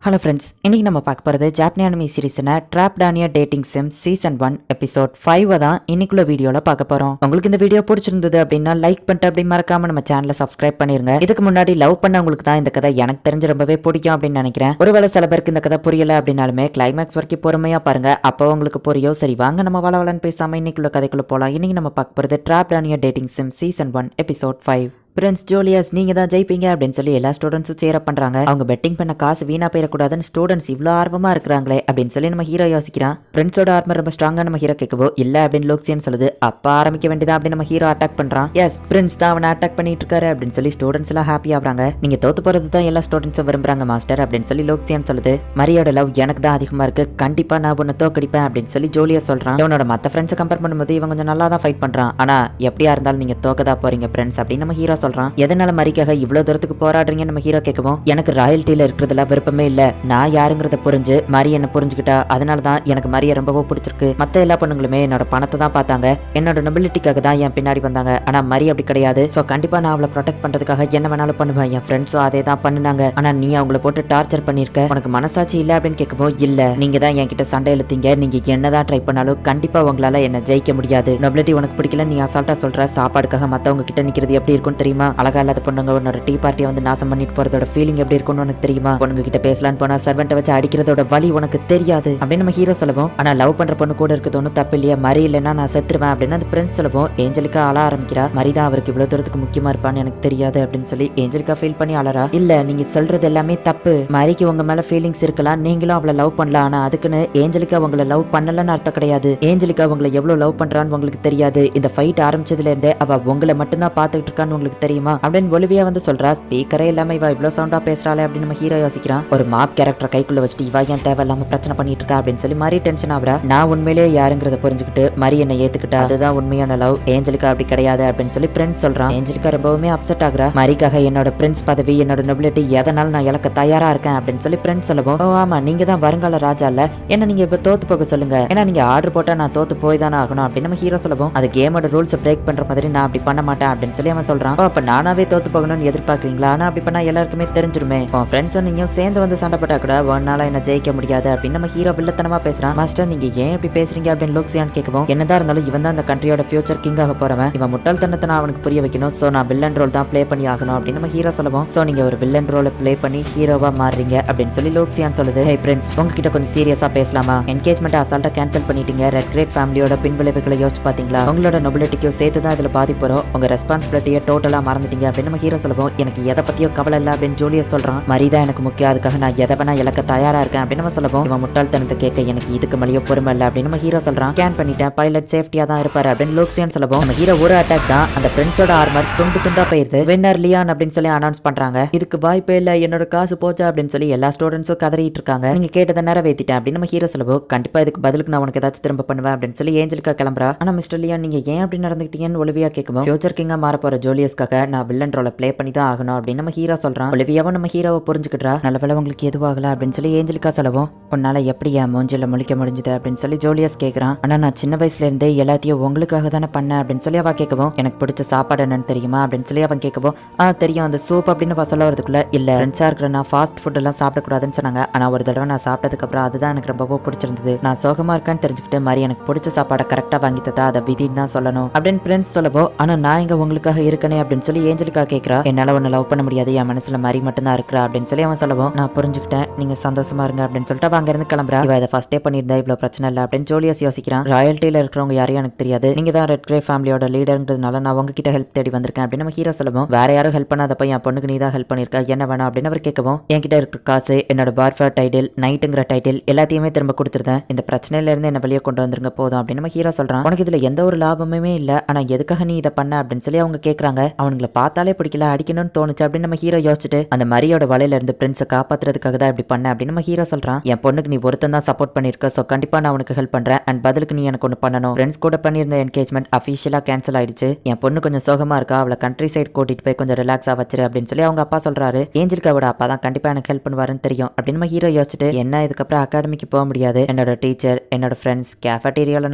Hello friends, இன்னைக்கு நம்ம பார்க்க போகிறது ஜாப்பனி அனிமி சீரிஸ்னா trapped in a dating sim season 1 episode 5 தான் இன்னைக்குள்ள வீடியோவில் பார்க்க போகிறோம். உங்களுக்கு இந்த வீடியோ பிடிச்சிருந்தது அப்படின்னா லைக் பண்ணிட்டு அப்படி மறக்காம நம்ம சேனலை சப்ஸ்கிரைப் பண்ணிருங்க. இதுக்கு முன்னாடி லவ் பண்ணவங்களுக்கு தான் இந்த கதை எனக்கு தெரிஞ்சு ரொம்பவே பிடிக்கும் அப்படின்னு நினைக்கிறேன். ஒருவேளை சில பேருக்கு இந்த கதை புரியல அப்படின்னாலுமே கிளைமேக்ஸ் வரைக்கும் பொறுமையா பாருங்க, அப்போ உங்களுக்கு புரியும். சரி வாங்க நம்ம வளவலன்னு பேசாம இன்னைக்குள்ள கதைக்குள்ள போகலாம். இன்னைக்கு நம்ம பார்க்க போகிறது trapped in a dating sim season 1 episode 5. Prince Julius நீங்க தான் ஜெயிப்பீங்க அப்படின்னு சொல்லி எல்லா ஸ்டூடெண்ட்ஸும் சேர் அப் பண்றாங்க. அவங்க பெட்டிங் பண்ண காசு வீணா போயிடக்கூடாதுன்னு ஸ்டூடெண்ட்ஸ் இவ்வளோ ஆர்வமா இருக்கிறாங்களே அப்படின்னு சொல்லி நம்ம ஹீரோ யோசிக்கிறான். பிரின்ஸோட ஆர்மர் ரொம்ப ஸ்ட்ராங்கா நம்ம ஹீரோ கேட்கவோ இல்ல அப்படின்னு லோக்சியன் சொல்லுது. அப்ப ஆரம்பிக்க வேண்டியதா அப்படின்னு நம்ம ஹீரோ அட்டாக் பண்றான். எஸ், பிரின்ஸ் தான் அவனை அட்டாக் பண்ணிட்டு இருக்காரு அப்படின்னு சொல்லி ஸ்டூடெண்ட்ஸ் எல்லாம் ஹாப்பி ஆகுறாங்க. நீங்க தோத்து போறது தான் எல்லா ஸ்டூடெண்ட்ஸும் விரும்புறாங்க மாஸ்டர் அப்படின்னு சொல்லி லோக்சியன் சொல்லுது. மரியோட லவ் எனக்கு தான் அதிகமா இருக்கு, கண்டிப்பா நான் உன்னை தோக்கடிப்பேன் அப்படின்னு சொல்லி ஜூலியஸ் சொல்றான். இவனோட மத்த ஃப்ரெண்ட்ஸை கம்பேர் பண்ணும்போது இவன் கொஞ்சம் நல்லா தான் ஃபைட் பண்றான். ஆனா எப்படியா இருந்தாலும் நீங்க தோக்கதா போறீங்க பிரின்ஸ் அப்படின்னு நம்ம ஹீரோ சொல்றான். எதனால மரிக்காக இவ்வளவு தூரத்துக்கு போராடுறீங்க நம்ம ஹீரோ கேட்கவும், எனக்கு ராயல்ட்டியில இருக்கிறதுல விருப்பமே இல்ல, நான் யாருங்கிறத புரிஞ்சு மரி என்ன புரிஞ்சுக்கிட்டா, அதனாலதான் எனக்கு மரியை ரொம்பவும் பிடிச்சிருக்கு. மத்த எல்லா பொண்ணுங்களுமே என்னோட பணத்தை தான் பார்த்தாங்க, என்னோட நொபிலிட்டிக்காக தான் என் பின்னாடி வந்தாங்க. ஆனா மரி அப்படி கிடையாது. சோ கண்டிப்பா நான் அவளை ப்ரொடெக்ட் பண்றதுக்காக என்ன வேணாலும் பண்ணுவேன். என் ஃப்ரெண்ட்ஸும் அதே தான் பண்ணுனாங்க. ஆனா நீ அவங்கள போட்டு டார்ச்சர் பண்ணிருக்க, உனக்கு மனசாட்சி இல்ல அப்படின்னு கேட்கவும், இல்ல நீங்க தான் என்கிட்ட சண்டை இழுத்தீங்க, நீங்க என்னதான் ட்ரை பண்ணாலும் கண்டிப்பா உங்களால என்ன ஜெயிக்க முடியாது. நொபிலிட்டி உனக்கு பிடிக்கல, நீ அசால்ட்டா சொல்ற. சாப்பாடுக்காக மத்தவங்க கிட்ட நிக்கிறது எப்படி இருக்கும்னு தெரியுமா? அழகா இல்லாத பொண்ணுங்க உன்னோட டீ பார்ட்டியை வந்து நாசம் பண்ணிட்டு போறதோட ஃபீலிங் எப்படி இருக்கும்னு உனக்கு தெரியுமா? பொண்ணுங்க கிட்ட பேசலான்னு போனா சர்வெண்ட்டை வச்சு அடிக்கிறதோட வலி உனக்கு தெரியாது அப்படின்னு நம்ம ஹீரோ சொல்லவும், ஆனா லவ் பண்ற பொண்ணு கூட இருக்கிறது ஒன்றும் தப்பு இல்லையா, மரி இல்லைன்னா நான் செத்துருவேன் அப்படின்னு அந்த பிரின்ஸ் சொல்லவும் ஏஞ்சலிக்கா அழ ஆரம்பிக்கிறா. மரிதான் அவருக்கு இவ்வளவு தூரத்துக்கு முக்கியமா இருப்பான்னு எனக்கு தெரியாது அப்படின்னு சொல்லி ஏஞ்சலிக்கா ஃபீல் பண்ணி அழறா. இல்ல நீங்க சொல்றது எல்லாமே தப்பு, மரிக்கு உங்க மேல ஃபீலிங்ஸ் இருக்கலாம், நீங்களும் அவளை லவ் பண்ணலாம், ஆனா அதுக்குன்னு ஏஞ்சலிக்கா உங்களை லவ் பண்ணலன்னு அர்த்தம் கிடையாது. ஏஞ்சலிக்கா உங்களை எவ்வளவு லவ் பண்றான்னு உங்களுக்கு தெரியாது. இந்த ஃபைட் ஆரம்பிச்சதுல இருந்தே அவ உங்களை மட்டும்தான் பாத்துக்கிட்டு இருக்கான்னு உங்களுக்கு தெரியுமா அப்படின்னு ஒலிவியா வந்து சொல்றா. ஸ்பீக்கரே இல்லாம இவ இவ்வளவு சவுண்டா பேசுறாளே அப்படின்னு நம்ம ஹீரோ யோசிக்கிறான். ஒரு மாப் கேரக்டர் கைக்குள்ள வச்சுட்டு இவ ஏன் தேவையில்லாம பிரச்சனை பண்ணிட்டு இருக்கா அப்படின்னு சொல்லி மரி டென்ஷன் ஆகுறா. நான் உண்மையிலேயே யாருங்கிறத புரிஞ்சுக்கிட்டு மரி என்ன ஏத்துக்கிட்டா, அதுதான் உண்மையான லவ், ஏஞ்சலிக்கா அப்படி கிடையாது அப்படின்னு சொல்லி பிரின்ஸ் சொல்றான். ஏஞ்சலிக்கா ரொம்பவுமே அப்செட் ஆகுறா. மரிக்காக என்னோட பிரின்ஸ் பதவி, என்னோட நொபிலிட்டி எதனால நான் இழக்க தயாரா இருக்கேன் அப்படின்னு சொல்லி பிரின்ஸ் சொல்லவும், ஓ ஆமா நீங்க தான் வருங்கால ராஜா இல்ல, என்ன நீங்க இப்ப தோத்து போக சொல்லுங்க, ஏன்னா நீங்க ஆர்டர் போட்டா நான் தோத்து போய் தானே ஆகணும் அப்படின்னு நம்ம ஹீரோ சொல்லவும், அது கேமோட ரூல்ஸ் பிரேக் பண்ற மாதிரி நான் அப்படி பண்ண மாட்டேன் அப்படின்னு சொல்லி அவன் சொல்றான். அப்ப நானாவே தோத்து போகணும்னு எதிர்பார்க்கறீங்களா? ஆனா அப்படி பண்ணா எல்லாருக்குமே தெரிஞ்சிருமே, உன் ஃப்ரெண்ட்ஸும் நீங்களும் சேர்ந்து வந்து சண்டை போட்டா கூட ஒன்னால என்ன ஜெயிக்க முடியாது அப்படின்னு நம்ம ஹீரோ வில்லத்தனமா பேசுறான். மாஸ்டர் நீங்க ஏன் இப்படி பேசுறீங்க அப்படின்னு லோக்சியான் கேட்கவும், என்னதான் இருந்தாலும் இவன் தான் அந்த கண்ட்ரியோட ஃபியூச்சர் கிங் ஆக போறவன், இவன் முட்டாள்தனத்தை நான் அவனுக்கு புரிய வைக்கணும், சோ நான் வில்லன் ரோல் தான் ப்ளே பண்ணி ஆகணும் அப்படின்னு நம்ம ஹீரோ சொல்லவும், சோ நீங்க ஒரு வில்லன் ரோலை ப்ளே பண்ணி ஹீரோவா மாறுறீங்க அப்படின்னு சொல்லி லோக்சியான் சொல்லுது. ஹே பிரின்ஸ், உங்ககிட்ட கொஞ்சம் சீரியஸா பேசலாமா? என்கேஜ்மெண்ட் அசால்ட்டா கேன்சல் பண்ணிட்டீங்க, ரெட் கிரேட் ஃபேமிலியோட பின்விளைவுகளை யோசிச்சு பாத்தீங்களா? உங்களோட நொபிலிட்டிக்கும் சேர்த்து தான் இதுல பாதிப்பு வரும், உங்க ரெஸ்பான்சிபிலிட்டியை டோட்டலா மறந்துட்டீங்க அப்படின்னு நம்ம ஹீரோ சொல்லவும், எனக்கு எதை பத்தியோ கவலை இல்ல அப்படின்னு ஜூலியஸ் சொல்றான். மரிதான் எனக்கு முக்கியம், அதுக்காக நான் எதை வேணா இழக்க தயாரா இருக்கேன் அப்படின்னு நம்ம சொல்லவும், இவன் முட்டாள்தனத்தை கேட்க எனக்கு இதுக்கு மேலேயோ பொறுமை இல்லை அப்படின்னு நம்ம ஹீரோ சொல்றான். ஸ்கேன் பண்ணிட்டேன், பைலட் சேஃப்டியா தான் இருப்பாரு அப்படின்னு லோக்சியான் சொல்லவும், நம்ம ஹீரோ ஒரு அட்டாக் தான் அந்த பிரின்ஸோட ஆர்மர் துண்டு துண்டா போயிருது. வின்னர் லியான் அப்படின்னு சொல்லி அனௌன்ஸ் பண்றாங்க. இதுக்கு வாய்ப்பே இல்ல, என்னோட காசு போச்சா அப்படின்னு சொல்லி எல்லா ஸ்டூடெண்ட்ஸும் கதறிட்டு இருக்காங்க. நீங்க கேட்டதை நிறைவேற்றிட்டேன் அப்படின்னு நம்ம ஹீரோ சொல்லவும், கண்டிப்பா இதுக்கு பதிலுக்கு நான் உனக்கு ஏதாச்சும் திரும்ப பண்ணுவேன் அப்படின்னு சொல்லி ஏஞ்சலிக்கா கிளம்புறா. ஆனா மிஸ்டர் லியான் நீங்க ஏன் அப்படி நடந்துக்கிட்டீங்கன்னு ஒலிவியா கேட்கும், ஃபியூச்சர் கிங்கா மாற போற ஜூலியஸ்க்காக நான் வில்லன் ரோலை ப்ளே பண்ணி தான் ஆகணும் அப்படின்னு நம்ம ஹீரோ சொல்றான். ஒலிவியாவும் நம்ம ஹீரோவை புரிஞ்சுக்கிட்டா. நல்லவேளை உங்களுக்கு எதுவாகல அப்படின்னு சொல்லி ஏஞ்சலிக்கா சொல்லவும், உன்னால எப்படி என் மூஞ்சில முழிக்க முடிஞ்சது அப்படின்னு சொல்லி ஜூலியஸ் கேட்கறான். ஆனா நான் சின்ன வயசுல இருந்தே எல்லாத்தையும் உங்களுக்காக தானே பண்ணேன் அப்படின்னு சொல்லி அவ கேட்கவும், எனக்கு பிடிச்ச சாப்பாடு என்னன்னு தெரியுமா அப்படின்னு சொல்லி அவன் கேட்கவும், தெரியும் அந்த சூப் அப்படின்னு சொல்ல வரதுக்குள்ள, இல்ல ஃப்ரெண்ட்ஸா இருக்கிற நான் ஃபாஸ்ட் ஃபுட் எல்லாம் சாப்பிடக்கூடாதுன்னு சொன்னாங்க, ஆனா ஒரு தடவை நான் சாப்பிட்டதுக்கு அப்புறம் அதுதான் எனக்கு ரொம்பவும் பிடிச்சிருந்தது, நான் சோகமா இருக்கேன்னு தெரிஞ்சுக்கிட்டு மாதிரி எனக்கு பிடிச்ச சாப்பாடை கரெக்டா வாங்கி தந்தா அதை விதின்னு தான் சொல்லணும் அப்படின்னு பிரின்ஸ் சொல்லவோ, ஆனா நான் இங்க உங்களுக்காக இருக்கனே அப்படின்னு சொல்லி ஏஞ்சலிக்கா கேட்கறா. என்னால ஒன்னு லவ் பண்ண முடியாது, என் மனசுல மாதிரி மட்டும் தான் இருக்கிறா அப்படின்னு சொல்லி அவன் சொல்லவும், நான் புரிஞ்சுக்கிட்டேன், நீங்க சந்தோஷமா இருங்க அப்படின்னு சொல்லிட்டு அங்க இருந்து கிளம்புறா. இவ இதை ஃபர்ஸ்டே பண்ணியிருந்தா இவ்வளவு பிரச்சனை இல்லை அப்படின்னு ஜூலியஸ் யோசிக்கிறான். ராயல்ட்டியில இருக்கிறவங்க யாரையும் எனக்கு தெரியாது, நீங்க தான் ரெட் கிரே ஃபேமிலியோட லீடர்ன்றதுனால நான் உங்ககிட்ட ஹெல்ப் தேடி வந்திருக்கேன் அப்படின்னு நம்ம ஹீரோ சொல்லவும், வேற யாரும் ஹெல்ப் பண்ணாதப்ப என் பொண்ணுக்கு நீ தான் ஹெல்ப் பண்ணிருக்க, என்ன வேணாம் அப்படின்னு அவர் கேட்கவும், என்கிட்ட இருக்கிற காசு, என்னோட பார்ஃபர் டைட்டில், நைட்டுங்கிற டைட்டில் எல்லாத்தையுமே திரும்ப கொடுத்துருந்தேன், இந்த பிரச்சனையில இருந்து என்ன வெளியே கொண்டு வந்துருங்க போதும் அப்படின்னு நம்ம ஹீரோ சொல்றான். உனக்கு இதுல எந்த ஒரு லாபமுமே இல்ல, ஆனா எதுக்காக நீ இதை பண்ண அப்படின்னு சொல்லி அவங்க கேட்கறாங்க. அவனுங்களை பார்த்தாலே பிடிக்கல, அடிக்கணும்னு தோணுச்சு அப்படின்னு நம்ம ஹீரோ யோசிச்சுட்டு, அந்த மரியோட வலையில இருந்து பிரின்ஸை காப்பாத்துறதுக்காக தான் இப்படி பண்ண அப்படின்னு நம்ம ஹீரோ சொல்றான். என் பொண்ணுக்கு நீ ஒருத்தன் தான் சப்போர்ட் பண்ணிருக்க, சோ கண்டிப்பா நான் உனக்கு ஹெல்ப் பண்றேன், அண்ட் பதிலுக்கு நீ எனக்கு ஒன்று பண்ணணும். ஃப்ரெண்ட்ஸ் கூட பண்ணியிருந்த என்கேஜ்மெண்ட் அஃபிஷியலா கேன்சல் ஆயிடுச்சு, என் பொண்ணு கொஞ்சம் சோகமா இருக்கா, அவளை கண்ட்ரி சைட் கூட்டிட்டு போய் கொஞ்சம் ரிலாக்ஸா வச்சிரு அப்படின்னு சொல்லி அவங்க அப்பா சொல்றாரு. ஏஞ்சலிக்காவோட அப்பா தான் கண்டிப்பா எனக்கு ஹெல்ப் பண்ணுவாருன்னு தெரியும் அப்படின்னு நம்ம ஹீரோ யோசிச்சுட்டு, என்ன இதுக்கப்புறம் அகாடமிக்கு போக முடியாது, என்னோட டீச்சர், என்னோட ஃப்ரெண்ட்ஸ், கேஃபேட்டீரியாவில்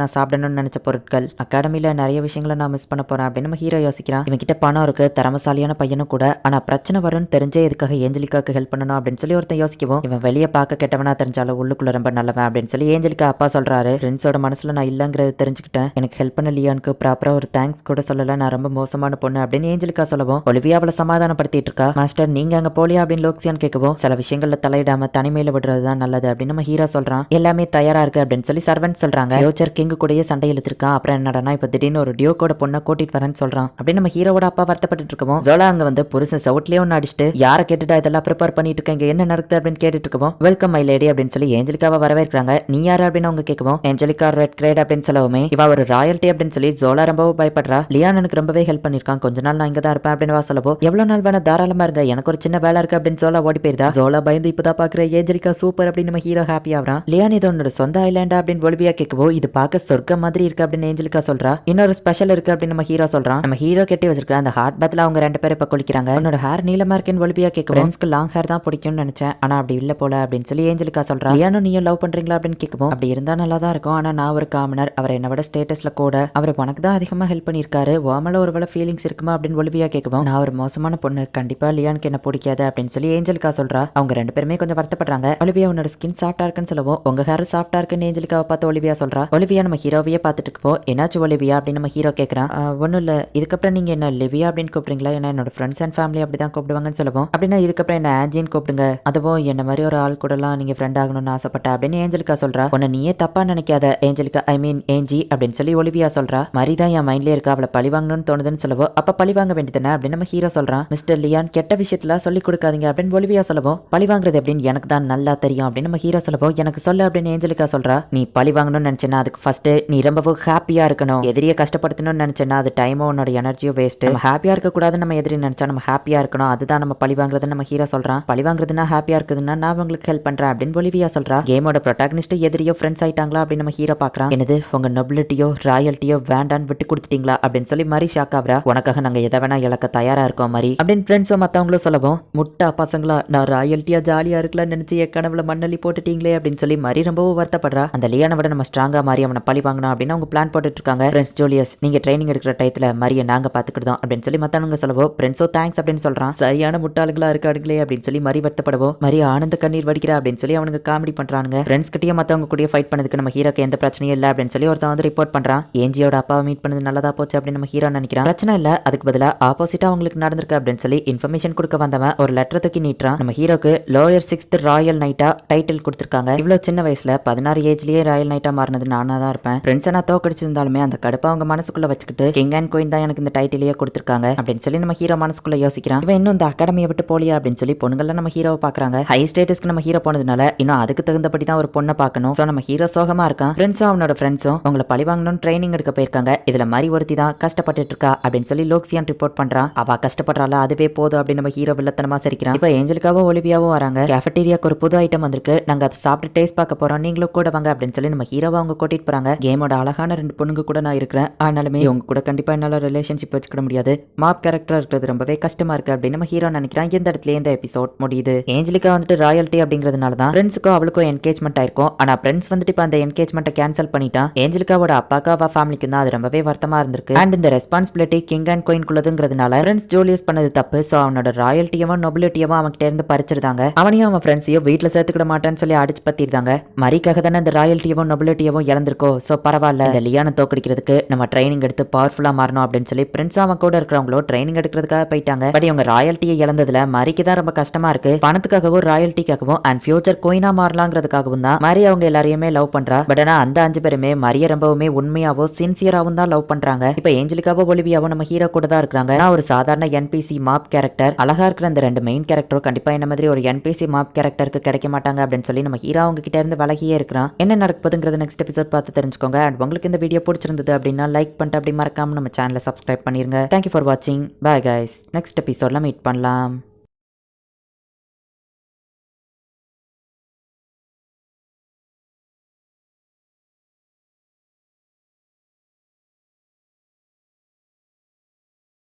நான் சாப்பிடணும்னு நினைச்ச பொருட்கள், அகாடமியில நிறைய விஷயங்களை நான் மிஸ் பண்ண போறேன் அப்படின்னு நம்ம ஹீரோ யோசிக்கிறான். இவன் கிட்ட பணம் இருக்கு, திறமசாலியான பையனும் கூட. ஆனா பிரச்சனை வரும்னு தெரிஞ்சே எதுக்காக ஏஞ்சலிக்காக்கு ஹெல்ப் பண்ணணும் அப்படின்னு சொல்லி ஒருத்தன் யோசிக்கவும், இவன் வெளியே பார்க்க கெட்டவனா தெரிஞ்சாலும் உள்ளுக்குள்ள ரொம்ப நல்லவன் அப்படின்னு சொல்லி ஏஞ்சலிக்கா அப்பா சொல்றாரு. ஃப்ரெண்ட்ஸோட மனசுல நான் இல்லங்கிறது தெரிஞ்சுக்கிட்டேன். எனக்கு ஹெல்ப் பண்ண லியானுக்கு ப்ராப்பரா ஒரு தேங்க்ஸ் கூட சொல்லல. நான் ரொம்ப மோசமான பொண்ணு அப்படின்னு ஏஞ்சலிக்கா சொல்லவும், ஒலிவியா அவளை சமாதானப்படுத்திட்டு இருக்கா. மாஸ்டர் நீங்க அங்க போலியா அப்படின்னு லோக்சியான் கேட்கவும், சில விஷயங்கள்ல தலையிடாம தனிமையில விடுறதுதான் நல்லது அப்படின்னு நம்ம ஹீரோ சொல்றான். எல்லாமே தயாரா இருக்கு அப்படின்னு சொல்லி சர்வன்ட் சொல்றாங்க. ஃபியூச்சர் கிங் கூடயே சண்டை இழுத்துருக்கான். அப்புறம் என்னடா இப்ப திடீர்னு ஒரு டியோக்கோட பொண்ணை கூட்டிட்டு வரேன்னு சொல்றான் அப்படின்னு நம்ம ஹீரோவோட அப்பா வருத்தப்பட்டு இருக்கவும், ஜோலா அங்க வந்து புருஷன் சவுட்லயே ஒன்னு அடிச்சுட்டு யாரை கேட்டுட்டா இதெல்லாம் ப்ரிப்பேர் பண்ணிட்டு இருக்கேன், இங்க என்ன நடக்குது அப்படின்னு கேட்டுட்டு இருக்கவும், வெல்கம் மை லேடி அப்படின்னு சொல்லி ஏஞ்சலிக்காவை வரவேற்கிறாங்க. நீ யாரு அப்படின்னு அவங்க கேட்கவும், ஏஞ்சலிகா ரெட் கிரேட் அப்படின்னு சொல்லவுமே இவ ஒரு ராயல்டி அப்படின்னு சொல்லி ஜோலா ரொம்பவும் பயப்படுறா. லியான் எனக்கு ரொம்பவே ஹெல்ப் பண்ணிருக்கான், கொஞ்ச நாள் நான் இங்க தான் இருப்பேன் அப்படின்னு சொல்லவோ, எவ்வளவு நாள் வேணா தாராளமா இருங்க, எனக்கு ஒரு சின்ன வேலை இருக்கு அப்படின்னு ஜோலா ஓடி போயிருந்தா. ஜோலா பயந்து இப்பதான் பாக்குற ஏஞ்சலிகா சூப்பர் அப்படின்னு நம்ம ஹீரோ ஹாப்பி ஆகிறான். லியான் இது உன்னோட சொந்த ஐலாண்டா அப்படின்னு ஒலிவியா கேட்கவோ, இது பார்க்க சொர்க்கம் மாதிரி இருக்கு அப்படின்னு ஏஞ்சலிகா சொல்றா. இன்னொரு ஸ்பெஷல் இருக்கு அப்படின்னு நம்ம ஹீரோ சொல்றான். நம்ம ஹீரோ கட்டி வச்சிருக்க அந்த ஹார்ட் பாத்ல அவங்க ரெண்டு பேரும் இப்ப குளிக்கிறாங்க. என்னோட ஹேர் நீளமா இருக்குன்னு ஒலிவியா கேட்கும். ஃப்ரெண்ட்ஸ்க்கு லாங் ஹேர் தான் பிடிக்கும்னு நினைச்சேன், ஆனா அப்படி இல்ல போல அப்படின்னு சொல்லி ஏஞ்சலிகா சொல்றா. லியானும் நீயும் லவ் பண்றீங்களா அப்படின்னு கேட்கவும், அப்படி இருந்தா நல்லா தான் இருக்கும், ஆனா நான் ஒரு காமனர், அவர் என்ன விட ஸ்டேட்டஸ்ல கூட அவர் உனக்கு தான் அதிகமா ஹெல்ப் பண்ணிருக்காரு, ஓமல ஒரு வேலை ஃபீலிங்ஸ் இருக்குமா அப்படின்னு ஒலிவியா கேட்கவும், நான் ஒரு மோசமான பொண்ணு, கண்டிப்பா லியானுக்கு என்ன பிடிக்காது அப்படின்னு சொல்லி ஏஞ்சலிகா சொல்றா. அவங்க ரெண்டு பேருமே கொஞ்சம் வருத்தப்படுறாங்க. ஒலிவியா உன்னோட ஸ்கின் சாஃப்டா இருக்குன்னு சொல்லவும், உங்க ஹேர் சாஃப்டா இருக்குன்னு ஏஞ்சலிகாவை பார்த்து ஒலிவியா சொல்றா. ஒலிவியா நம்ம ஹீரோவையே பார்த்துட்டு இருக்கப்போ, என்னாச்சு ஒலிவியா அப்படின்னு நம்ம ஹீரோ கேட்கறான். ஒன்னும் இல்ல, இதுக்கப்புறம் நீங்க என்ன லிவியா அப்படின்னு கூப்பிடுறீங்களா, ஏன்னா என்னோட ஃப்ரெண்ட்ஸ் அண்ட் ஃபேமிலி அப்படிதான் கூப்பிடுவாங்கன்னு சொல்லவும், அப்படின்னா இதுக்கப்புறம் என்ன ஆன்ஜின்னு கூப்பிடுங்க, அதுவும் என்ன மாதிரி ஒரு ஆள் கூடலாம் நீங்க ஃப்ரெண்ட் ஆகணும்னு ஆசைப்பட்ட அப்படின்னு ஏஞ்சலிகா சொல்றா. உன்னை நீயே தப்பா நினைக்காத ஏஞ்சலிகா, ஐ மீன் ஏஞ்சி அப்படின்னு சொல்லி ஒலிவியா சொல்றா. மாதிரிதான் என் மைண்ட்லயே இருக்கா, அவளை பழி வாங்கணும்னு தோணுதுன்னு சொல்லவோ, அப்ப பழி வாங்க வேண்டியதுன்னு அப்படின்னு நம்ம ஹீரோ சொல்றான். மிஸ்டர் லியான் கெட்ட விஷயத்துல சொல்லி கொடுக்காதீங்க அப்படின்னு ஒலிவியா சொல்லவும், பழி வாங்குறது அப்படின்னு எனக்கு தான் நல்லா தெரியும் அப்படின்னு நம்ம ஹீரோ சொல்லவோ, எனக்கு சொல்ல அப்படின்னு ஏஞ்சலிகா சொல்றா. நீ பழி வாங்கணும்னு நினைச்சேன்னா அதுக்கு ஃபர்ஸ்ட் நீ ரொம்பவும் ஹாப்பியா இருக்கணும், எதிரியை கஷ்டப்படுத்தணும்னு நினைச்சேன்னா அது டைமும் உன்னோட எனர்ஜியும் வேஸ்ட். நம்ம ஹாப்பியா இருக்க கூடாது, நம்ம எதிரி நினைச்சா நம்ம ஹாப்பியா இருக்கணும், அதுதான் நம்ம பழி வாங்குறதுன்னு நம்ம ஹீரோ சொல்றான். பழி வாங்குறதுன்னா ஹாப்பியா இருக்குதுன்னா நான் உங்களுக்கு ஹெல்ப் பண்றேன் அப்படின்னு ஒலிவியா சொல்றா. கேமோட ப்ரோட்டாகனிஸ்ட் எதிரியோ ஃப்ரெண்ட்ஸ் ஆயிட்டாங்களா அப்படின்னு நம்ம ஹீரோ பாக்குறான். என்னது உங்க நொபிலிட்டியோ ராயல்ட்டியோ வேண்டான்னு விட்டு கொடுத்துட்டீங்களா அப்படின்னு சொல்லி மாதிரி ஷாக் ஆகுறா. உனக்காக நாங்க எதை வேணா இழக்க தயாரா இருக்கோம் மாதிரி அப்படின்னு ஃப்ரெண்ட்ஸோ மத்தவங்களும் சொல்லவும், முட்டா பசங்களா, நான் ராயல்ட்டியா ஜாலியா இருக்கலாம்னு நினைச்சு என் கனவுல மண்ணள்ளி போட்டுட்டீங்களே அப்படின்னு சொல்லி மாதிரி ரொம்பவும் வருத்தப்படுறா. அந்த லியானை விட நம்ம ஸ்ட்ராங்கா மாறி அவனை பழி வாங்கணும் அப்படின்னு அவங்க பிளான் போட்டுட்டு இருக்காங்க. ஃப்ரெண்ட்ஸ் ஜூலியஸ், நீங்க ட்ரைனிங் எடுக்கிற டயத்துல மரியை நாங்க பாத்துக்கிட்டோம் அப்படின்னு சொல்லி மத்தவங்க சொல்லவோ, ஃப்ரெண்ட்ஸோ தேங்க்ஸ் அப்படின்னு சொல்றான். சரியான முட்டாளுங்களா இருக்காடுங்களே அப்படின்னு சொல்லி மரி வருத்தப்படவோ, மரி ஆனந்த கண்ணீர் வடிக்கிறா அப்படின்னு சொல்லி அவனுக்கு காமெடி பண்றானுங்க. ஃப்ரெண்ட்ஸ் கிட்டயே மத்தவங்க கூட ஃபைட் பண்ணதுக்கு நம்ம ஹீரோக்கு எந்த பிரச்சனையும் இல்ல அப்படின்னு சொல்லி ஒருத்தன் வந்து ரிப்போர்ட் பண்றான். ஏஞ்சியோட அப்பாவை மீட் பண்ணது நல்லதா போச்சு அப்படின்னு நம்ம ஹீரோ நினைக்கிறான். பிரச்சனை இல்ல, அதுக்கு பதிலா ஆப்போசிட்டா அவங்களுக்கு நடந்திருக்கு அப்படின்னு சொல்லி இன்ஃபர்மேஷன் கொடுக்க வந்தவன் ஒரு லெட்டர் தூக்கி நீட்டுறான். நம்ம ஹீரோக்கு லோயர் 6th ராயல் நைட்டா டைட்டில் கொடுத்திருக்காங்க. இவ்வளவு சின்ன வயசுல 16 ஏஜ்லயே ராயல் நைட்டா மாறினது நானா தான் இருப்பேன். ஃப்ரெண்ட்ஸ் நான் தோக்கடிச்சிருந்தாலுமே அந்த கடுப்பா அவங்க மனசுக்குள்ள வச்சுக்கிட்டு கிங் அண்ட் குயின் தான் எனக்கு இந்த டைட்டிலேயே கொடுத்திருக்காங்க அப்படின்னு சொல்லி நம்ம ஹீரோ மனசுக்குள்ள யோசிக்கிறான். இவன் இன்னும் இந்த அகாடமியை விட்டு போலியா அப்படின்னு சொல்லி பொண்ணுங்கள்லாம் நம்ம ஹீரோவை பாக்குறாங்க. ஹை ஸ்டேட்டஸ்க்கு நம்ம ஹீரோ போனதுனால இன்னும் அதுக்கு தகுந்தபடி தான் ஒரு பொண்ணை பார்க்கணும். சோ நம்ம ஹீரோ சோகமா இருக்கான். ஃப்ரெண்ட்ஸும் அவனோட ஃப்ரெண்ட்ஸும் உங்களை பழி வாங்கணும்னு ட்ரைனிங் எடுக்க போயிருக்காங்க. இதுல மாதிரி ஒருத்தி தான் கஷ்டப்பட்டு இருக்கா அப்படின்னு சொல்லி லோக்சியான் ரிப்போர்ட் பண்றான். அவ கஷ்டப்படுறாள, அதுவே போதும் அப்படின்னு நம்ம ஹீரோ வில்லத்தனமா சிரிக்கிறான். இப்ப ஏஞ்சலிக்காவும் ஒலிவியாவும் வராங்க. கேஃபட்டீரியாக்கு ஒரு புது ஐட்டம் வந்திருக்கு, நாங்க அதை சாப்பிட்டு டேஸ்ட் பார்க்க போறோம், நீங்களும் கூட வாங்க அப்படின்னு சொல்லி நம்ம ஹீரோவை அவங்க கூட்டிட்டு போறாங்க. கேமோட அழகான 2 பொண்ணுங்க கூட நான் இருக்கிறேன், ஆனாலுமே இவங்க கூட கண்டிப்பா என்னால ரிலேஷன்ஷிப் வச்சுக்க முடியாது, மாப் கேரக்டரா இருக்கிறது ரொம்பவே கஷ்டமா இருக்கு அப்படின்னு நம்ம ஹீரோ நினைக்கிறான். இந்த இடத்துல இந்த எபிசோட் முடியுது. ஏஞ்சலிகா வந்துட்டு ராயல்ட்டி அப்படிங்கிறதுனால தான் ஃப்ரெண்ட்ஸுக்கும் அவளுக்கும் என்கேஜ்மெண்ட் ஆயிருக்கும். ஆனா ஃப்ரெண்ட்ஸ் வந்துட்டு இப்ப அந்த என்கேஜ்மெண்ட்டை கேன்சல் பண்ணிட்டான். ஏஞ்சலிகாவோட அப்பாக்கா அவ ஃபேமிலிக்கு தான் அது ரொம்பவே வருத்தமா இருந்திருக்கு. அண்ட் இந்த ரெஸ்பான்சிபிலிட்டி கிங் அண்ட் குயின் குள்ளதுங்கிறதுனால ஃப்ரெண்ட்ஸ் ஜூலியஸ் பண்ணது தப்பு. சோ அவனோட ராயல்ட்டியவும் நொபிலிட்டியவும் அவன் கிட்ட இருந்து பறிச்சிருந்தாங்க. அவனையும் அவன் ஃப்ரெண்ட்ஸையும் வீட்டுல சேர்த்துக்கிட மாட்டான்னு சொல்லி அடிச்சு பத்திருந்தாங்க. மரிக்காக தானே இந்த ராயல்ட்டியவும் நொபிலிட்டியவும் இழந்திருக்கோ. சோ பரவாயில்ல, இந்த லியானை தோக்கடிக்கிறதுக்கு நம்ம ட்ரைனிங் எடுத்து பவர்ஃபுல்லா மாறணும் அப்படின்னு சொல்லி ஃப்ரெண்ட்ஸ் அவன் கூட இருக்கிறவங்களோ ட்ரைனிங் எடுக்கிறதுக்காக போயிட்டாங்க. பட் இவங்க ராயல்ட்டியை இழந்ததுல மரிக்கு தான் ரொம்ப கஷ்டமா இருக்கு. பணத்துக்காகவும் ராயல்ட்டிக்காகவும் அண்ட் ஃபியூச்சர் குயினா மாறலாங்கிறதுக்காகவும் தான் மரி அவங்க எல்லாரையுமே லவ் பண்றா. பட் ஆனா அந்த 5 பேருமே மரிய ரொம்பவுமே உண்மையாவோ சின்சியராவும் தான் லவ் பண்றாங்க. இப்ப ஏஞ்சலிக்காவோ ஒலிவியாவோ நம்ம ஹீரோ கூட தான் இருக்காங்க. நான் ஒரு சாதாரண NPC மாப் கேரக்டர், அழகா இருக்கிற அந்த 2 மெயின் கேரக்டரும் கண்டிப்பா என்ன மாதிரி ஒரு NPC மாப் கேரக்டருக்கு கிடைக்க மாட்டாங்க அப்படின்னு சொல்லி நம்ம ஹீரோ அவங்க கிட்ட இருந்து விலகியே இருக்கிறான். என்ன நடக்குதுங்கிறது நெக்ஸ்ட் எபிசோட் பார்த்து தெரிஞ்சுக்கோங்க. அண்ட் உங்களுக்கு இந்த வீடியோ பிடிச்சிருந்தது அப்படின்னா லைக் பண்ணிட்டு அப்படி மறக்காம நம்ம சேனலை சப்ஸ்கிரைப் பண்ணிருங்க. தேங்க்யூ ஃபார் வாட்சிங். பை கைஸ், நெக்ஸ்ட் எபிசோட்ல மீட் பண்ணலாம்.